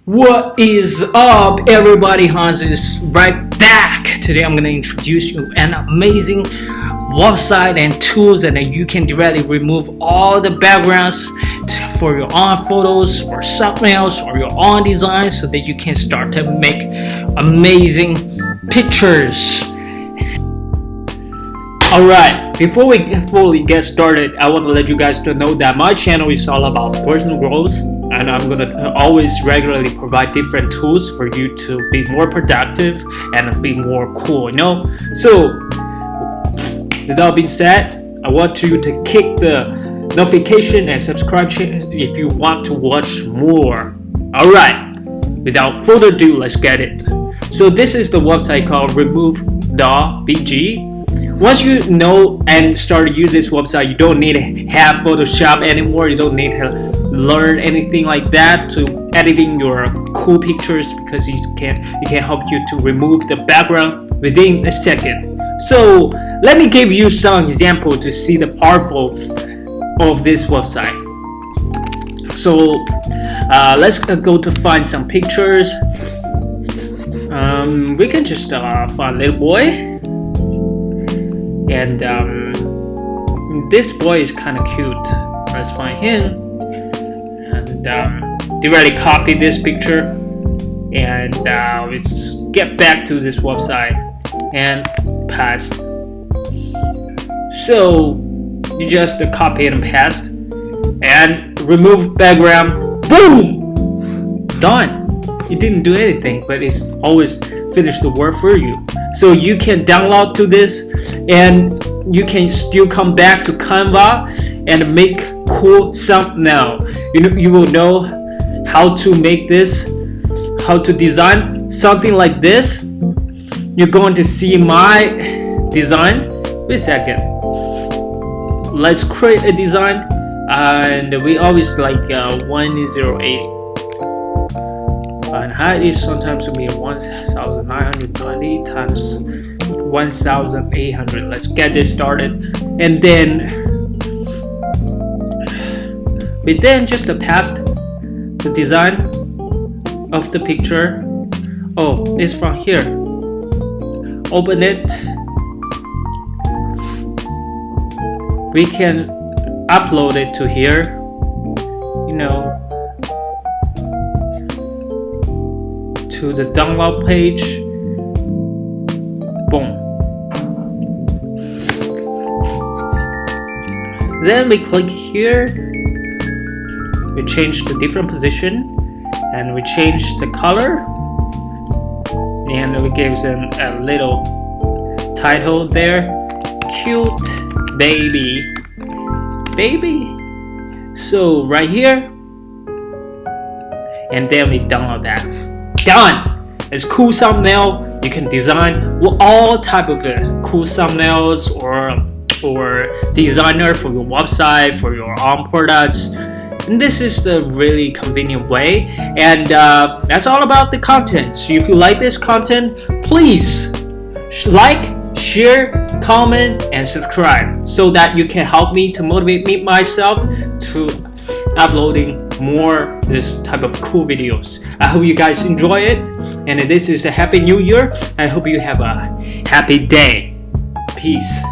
What is up, everybody? Hans is right back. Today I'm gonna introduce you an amazing website and tools that you can directly remove all the backgrounds for your own photos or thumbnails or your own designs so that you can start to make amazing pictures. Alright, before we fully get started, I want to let you guys know that my channel is all about personal growth, and I'm gonna always regularly provide different tools for you to be more productive and be more cool, So, with that being said, I want you to kick the notification and subscribe if you want to watch more. Alright, without further ado, let's get it. So this is the website called remove.bg. Once you know and start to use this website, you don't need to have Photoshop anymore. You don't need to learn anything like that to editing your cool pictures, because it can help you to remove the background within a second. So let me give you some example to see the powerful of this website. So let's go to find some pictures. We can just find a little boy. And this boy is kind of cute. Let's find him. And directly copy this picture. And let's get back to this website and paste. So you just copy and paste and remove background. Boom! Done. You didn't do anything, but it's always finish the work for you. So you can download to this, and you can still come back to Canva and make cool thumbnail. You will know how to make this, how to design something like this. You're going to see my design. Wait a second. Let's create a design, and we always like 1080. And height is sometimes will be 1920 times 1800. Let's get this started, and then we just paste the design of the picture. Oh, it's from here. Open it. We can upload it to here. To the download page. Boom. Then we click here. We change the different position, and we change the color, and we give them a little title there. Cute baby. So right here, and then we download that. Done. It's cool thumbnail. You can design all type of cool thumbnails or designer for your website, for your own products. And this is the really convenient way. And that's all about the content. So if you like this content, please like, share, comment, and subscribe so that you can help me to motivate me myself to uploading more this type of cool videos. I hope you guys enjoy it, and this is a happy new year. I hope you have a happy day. Peace.